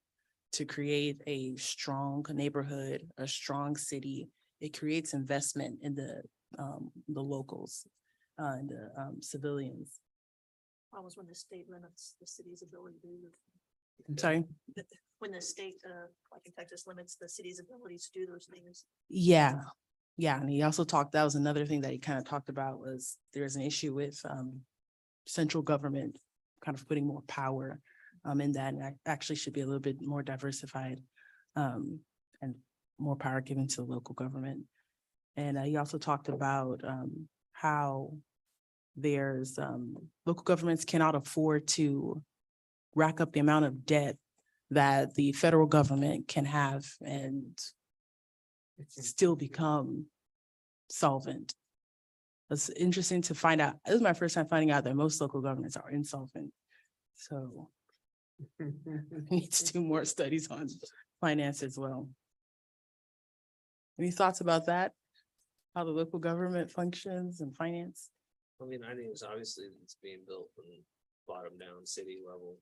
to create a strong neighborhood, a strong city. It creates investment in the locals, and the civilians. Almost when the state limits the city's ability to, I'm sorry. when the state, like in Texas, limits the city's ability to do those things. Yeah, yeah, and he also talked, that was another thing that he kind of talked about, was there's an issue with central government kind of putting more power in that, and that actually should be a little bit more diversified and more power given to local government. And he also talked about how there's local governments cannot afford to rack up the amount of debt that the federal government can have and still become solvent. It's interesting to find out. This is my first time finding out that most local governments are insolvent. So we need to do more studies on finance as well. Any thoughts about that? How the local government functions and finance? I mean, I think it's obviously it's being built from bottom down, city level.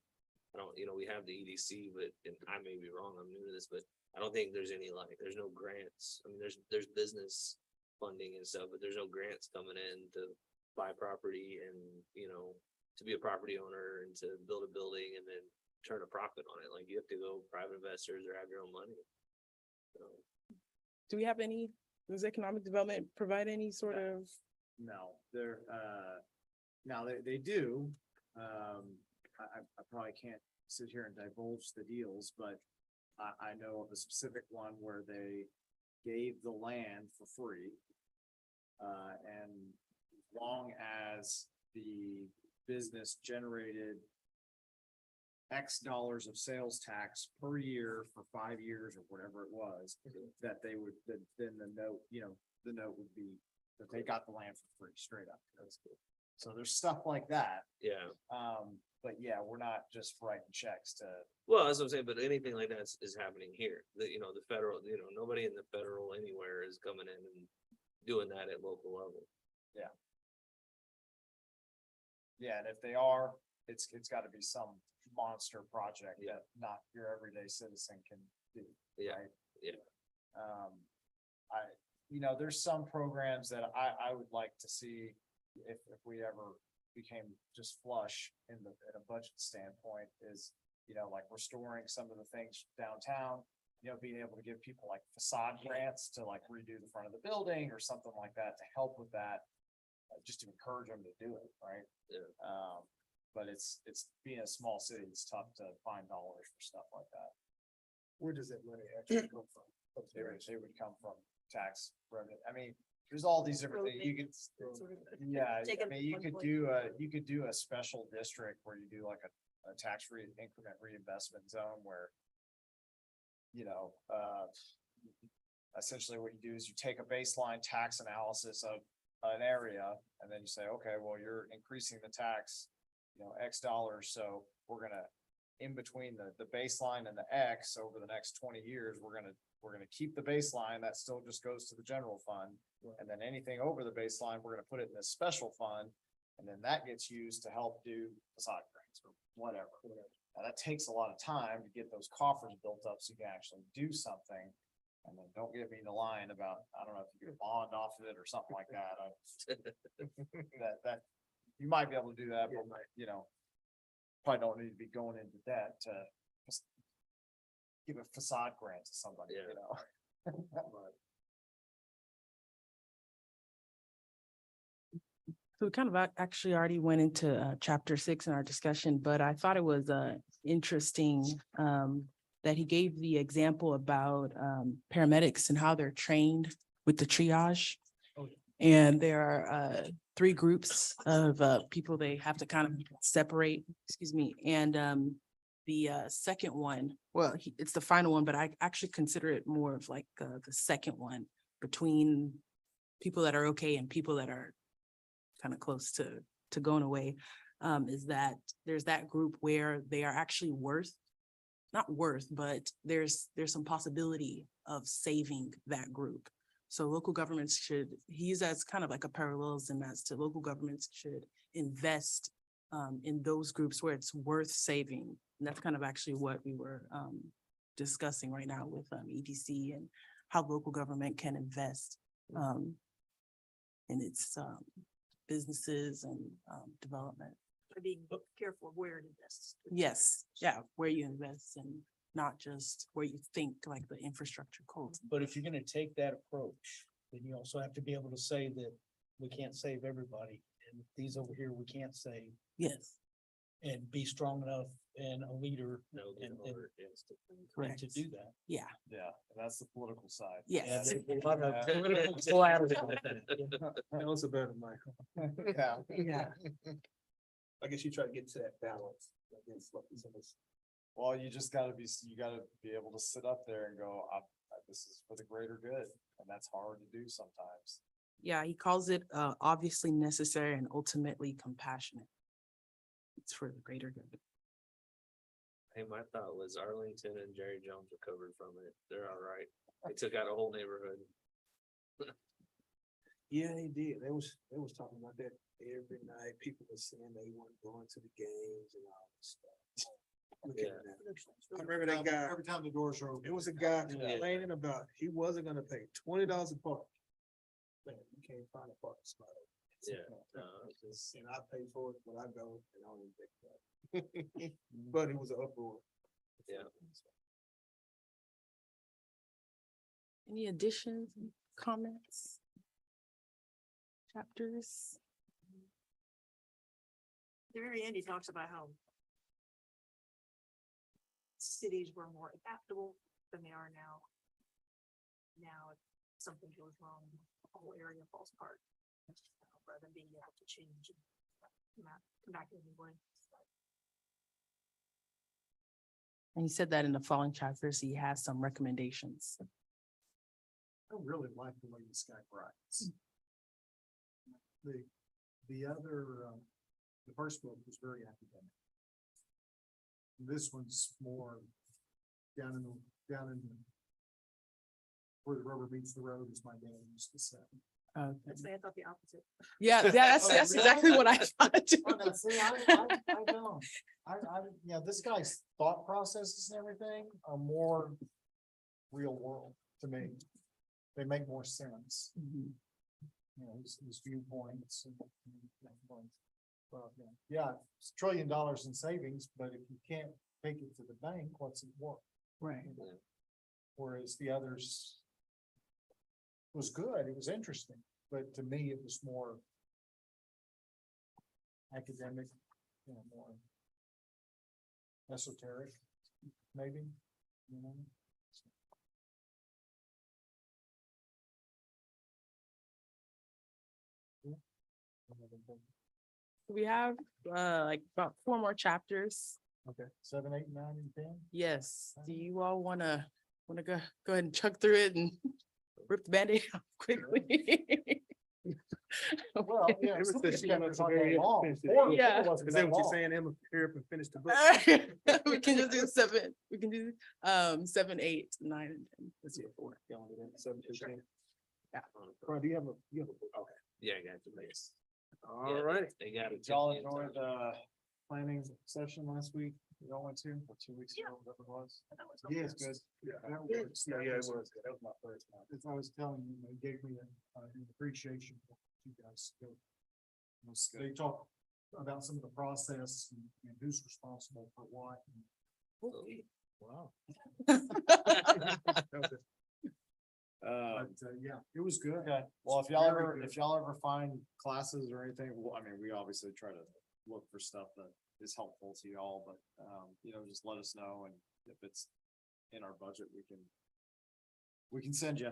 I don't, we have the EDC, but, and I may be wrong, I'm new to this, but I don't think there's any there's no grants. I mean, there's business funding and stuff, but there's no grants coming in to buy property and, to be a property owner and to build a building and then turn a profit on it. Like, you have to go private investors or have your own money. So. Do we have does economic development provide any sort of? No, now they do. I probably can't sit here and divulge the deals, but I know of a specific one where they gave the land for free. And as long as the business generated X dollars of sales tax per year for 5 years or whatever it was, that they would, then the note would be that they got the land for free, straight up. That's cool. So there's stuff like that. Yeah, But yeah, we're not just writing checks to, well, that's what I'm saying, but anything like that is happening here, the federal, nobody in the federal anywhere is coming in and doing that at local level. yeah, and if they are, it's gotta be some monster project Yeah. that not your everyday citizen can do. Yeah, right? yeah. There's some programs that I would like to see if we ever became just flush in a budget standpoint is, like restoring some of the things downtown, being able to give people like facade grants to like redo the front of the building or something like that to help with that. Just to encourage them to do it, right? Yeah. But it's being a small city, it's tough to find dollars for stuff like that. Where does that money actually come from? They would come from tax revenue. I mean, there's all these different things. You could, yeah, I Taken mean, you one could point. do a special district where you do like a tax increment reinvestment zone where, essentially what you do is you take a baseline tax analysis of an area and then you say, okay, well, you're increasing the tax, X dollars. So we're gonna, in between the baseline and the X over the next 20 years, we're gonna keep the baseline. That still just goes to the general fund. And then anything over the baseline, we're gonna put it in this special fund. And then that gets used to help do facade grants or whatever. Now, that takes a lot of time to get ththose coffers built up so you can actually do something. And then don't give me the line about, I don't know if you get a bond off of it or something like that. That, you might be able to do that, but probably don't need to be going into debt to just give a facade grant to somebody, Yeah. So we kind of actually already went into chapter 6 in our discussion, but I thought it was interesting that he gave the example about paramedics and how they're trained with the triage. Oh, yeah. And there are 3 groups of people they have to kind of separate, excuse me, and the second one, well, it's the final one, but I actually consider it more of like the second one between people that are okay and people that are kind of close to going away, is that there's that group where they are actually not worth, but there's some possibility of saving that group. So local governments should, he used as kind of like a parallelism as to local governments should invest in those groups where it's worth saving. And that's kind of actually what we were discussing right now with EDC and how local government can invest in its businesses and development. By being careful of where it invests. Yes, yeah, where you invest and not just where you think like the infrastructure code. But if you're gonna take that approach, then you also have to be able to say that we can't save everybody, and these over here, we can't save, Yes, and be strong enough and a leader No, and correct. to do that. Yeah, Yeah, and that's the political side. yes. And there's a lot of Yeah. political collateral with that. That was a better, Michael. Yeah. Yeah. I guess you try to get to that balance against what some of this. Well, you gotta be able to sit up there and go, this is for the greater good, and that's hard to do sometimes. Yeah, he calls it obviously necessary and ultimately compassionate. It's for the greater good. Hey, my thought was Arlington and Jerry Jones recovered from it. They're all right. They took out a whole neighborhood. Yeah, they did. They was talking about that every night. People were saying they weren't going to the games and all this stuff. Look at Yeah. that. I remember that guy. Every time the doors are open. It was a guy Yeah. complaining about, he wasn't gonna pay $20 a park. Man, you can't find a parking spot. Yeah. It's just- And I pay for it when I go and I don't even think about it. But it was an uproar. Yeah. Any additions, comments? Chapters? At the very end, he talks about how cities were more adaptable than they are now. Now, if something goes wrong, the whole area falls apart. Rather than being able to change and come back in a new way. And he said that in the following chapters, he has some recommendations. I really like the way this guy writes. The other, the first book was very academic. This one's more down in where the rubber meets the road, as my dad used to say. That's, I thought the opposite. Yeah, that's Oh, exactly really? what I thought. too. Oh, no, see, I don't. Yeah, this guy's thought processes and everything are more real world to me. They make more sense. Mhm. You know, his viewpoints and. Well, yeah, it's $1 trillion in savings, but if you can't take it to the bank, what's it worth? Right. Whereas the others was good, it was interesting, but to me, it was more academic, you know, more esoteric, maybe, you know? We have like about 4 more chapters. Okay, 7, 8, 9, and 10. Yes. Do you all wanna go ahead and chug through it and rip the Band-Aid off quickly? Well, yeah, It was some of the these shit chapters on aren't that the long. finish it. Four Yeah. wasn't Is that that what you're long. saying, Emma? Hurry up and finish the book. We can just do 7. We can do 7, 8, 9, and 10. Let's see, 4. Y'all want to do that? 7, 2, 10. Yeah. Brian, do you have a, okay. Yeah, I got the base. All right. They got it. Did y'all enjoy the planning session last week? Y'all went to, or 2 weeks ago, whatever it was? That was Yeah, okay. it's good. Yeah, That yeah, was- yeah, it was. That was my first time. As I was telling you, they gave me an appreciation for what you guys do. They talk about some of the process and who's responsible for what. Wow. But, yeah, it was good. Okay, well, if It's y'all very ever, good. if y'all ever find classes or anything, well, I mean, we obviously try to look for stuff that is helpful to y'all, but, you know, just let us know, and if it's in our budget, we can send you.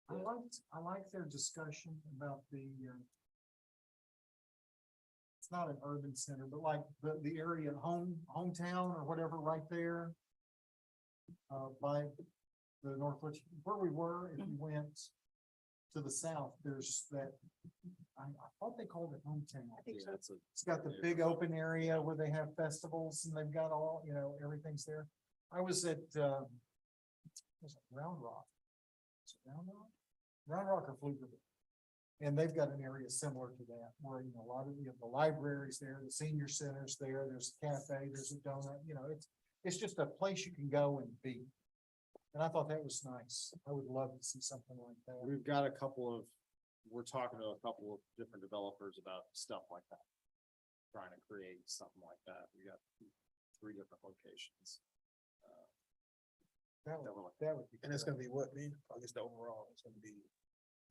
I like their discussion about the, it's not an urban center, but like the area hometown or whatever right there. By the Northwest, where we were, if you went to the south, there's that, I thought they called it hometown. I think so. It's got the big open area where they have festivals and they've got all, you know, everything's there. I was at, was it Round Rock? Is it Round Rock? Round Rock or Pflugerville? And they've got an area similar to that, where, you know, a lot of, you know, the libraries there, the senior centers there, there's a cafe, there's a donut, you know, it's just a place you can go and be. And I thought that was nice. I would love to see something like that. We've got we're talking to a couple of different developers about stuff like that. Trying to create something like that. We got 3 different locations. That that would, were like that would be. And it's good. gonna be what, man? I guess the overall, it's gonna be.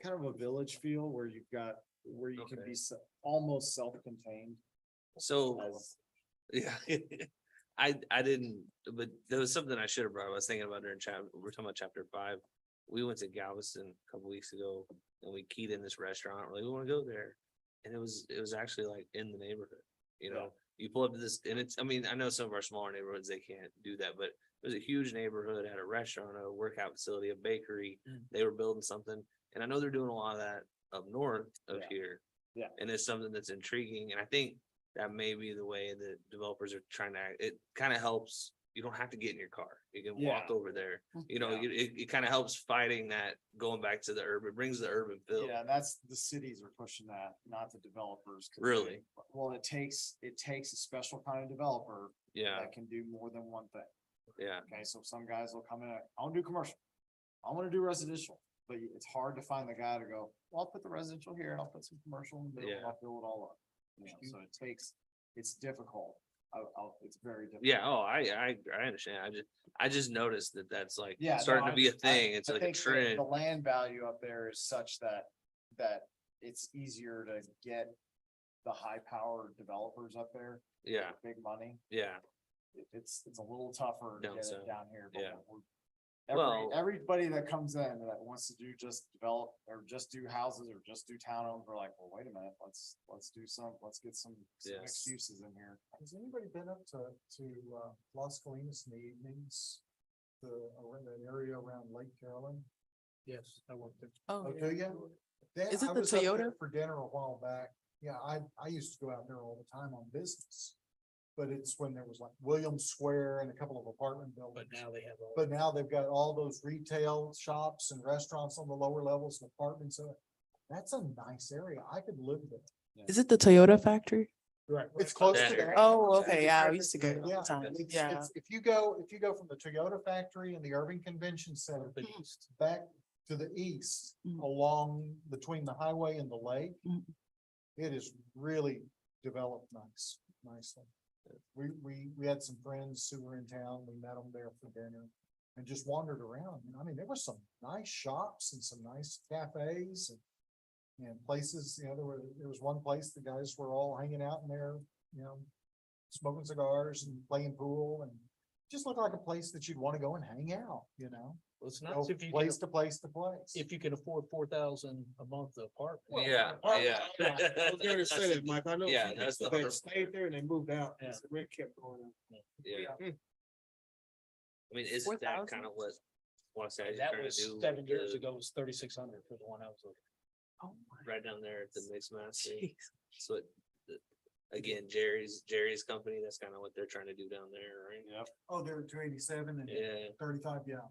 kind of a village feel where you can Okay. be almost self-contained. So, as- yeah. I didn't, but there was something I should have brought. I was thinking about during we're talking about chapter 5. We went to Galveston a couple weeks ago and we keyed in this restaurant. We're like, we want to go there. And it was actually like in the neighborhood, you know, you pull up to this and it's, I mean, I know some of our smaller neighborhoods, they can't do that, but it was a huge neighborhood, had a restaurant, a workout facility, a bakery. They were building something. And I know they're doing a lot of that up north of Yeah. here. Yeah. And it's something that's intriguing. And I think that may be the way that developers are trying to act. It kind of helps. You don't have to get in your car. You can walk Yeah. over there. You know, Yeah. it kind of helps fighting that, going back to the urban, brings the urban feel. Yeah, that's, the cities are pushing that, not the developers. 'cause Really? Well, it takes a special kind of developer Yeah, that can do more than one thing. yeah, Okay, so some guys will come in, I want to do commercial. I want to do residential, but it's hard to find the guy to go, well, I'll put the residential here and I'll put some commercial and Yeah. I'll fill it all up. You know, so it's difficult. It's very difficult. yeah. Oh, I understand. I just noticed that that's like Yeah. no, starting to be a I- thing. It's I like a think that trend. The land value up there is such that it's easier to get the high powered developers up there. with Yeah, Big money. yeah. It's a little tougher to Down get south. it down here. but Yeah. Everybody Well- that comes in that wants to do just develop or just do houses or just do townhomes, we're like, well, wait a minute, let's get some Yes. mixed uses in here. Has anybody been up to Las Colinas in the evenings? Around that area around Lake Carolyn? Yes, I worked there. Oh, Oh, do you? Is it the Toyota? For dinner a while back. Yeah, I used to go out there all the time on business. But it's when there was like Williams Square and a couple of apartment But buildings. now they have. all- But now they've got all those retail shops and restaurants on the lower levels, and apartments. That's a nice area. I could live there. Is it the Toyota factory? Right. It's close to Yeah. there. Oh, okay, yeah, I used to go all Yeah, the time, it's- yeah. it's- if you go from the Toyota factory and the Irving Convention Center the east. back to the east Mhm. along between the highway and the lake, Mhm. it is really developed nicely. We had some friends who were in town. We met them there for dinner and just wandered around. I mean, there were some nice shops and some nice cafes and places, there was one place the guys were all hanging out in there, smoking cigars and playing pool and just looked like a place that you'd want to go and hang out, Well, it's Go nice if you can, place to place to place. if you can afford 4,000 a month apartment. Yeah, yeah. I was gonna say that, Mike. I know. Yeah, some that's the people that hard stayed there and they moved out. Yeah. The rent kept going up. Yeah. I mean, isn't that 4,000? kind of what Wasatch That trying was to do? 7 years the- ago, it was 3,600 for the one I was looking. Oh my. Right down there at the mixed master. Jeez. So, again, Jerry's company, that's kind of what they're trying to do down there, right? Yep. Oh, they're 287 and Yeah. 35, yeah.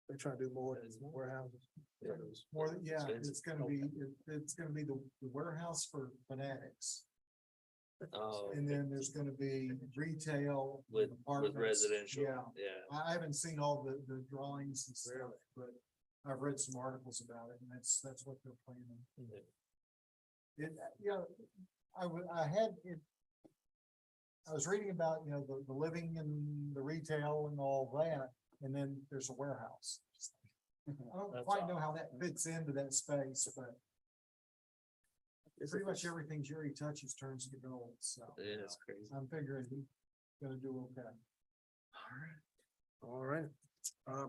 They're trying to do more than warehouses. Yeah. More than, yeah, Expensive. it's gonna be, it's gonna be the warehouse for fanatics. Oh, And then there's gonna be retail. and with apartments. residential, Yeah, yeah. I haven't seen all the drawings and stuff, but I've read some articles about it and that's what they're planning. I was reading about, the living and the retail and all that, and then there's a warehouse. I don't That's quite know how that fits into that space, but pretty much everything Jerry touches turns to gold, so. Yeah, it's crazy. I'm figuring he's gonna do okay. All right.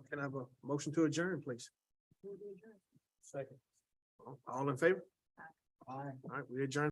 Can I have a motion to adjourn, please? Second. All in favor? Bye. All right, we adjourn.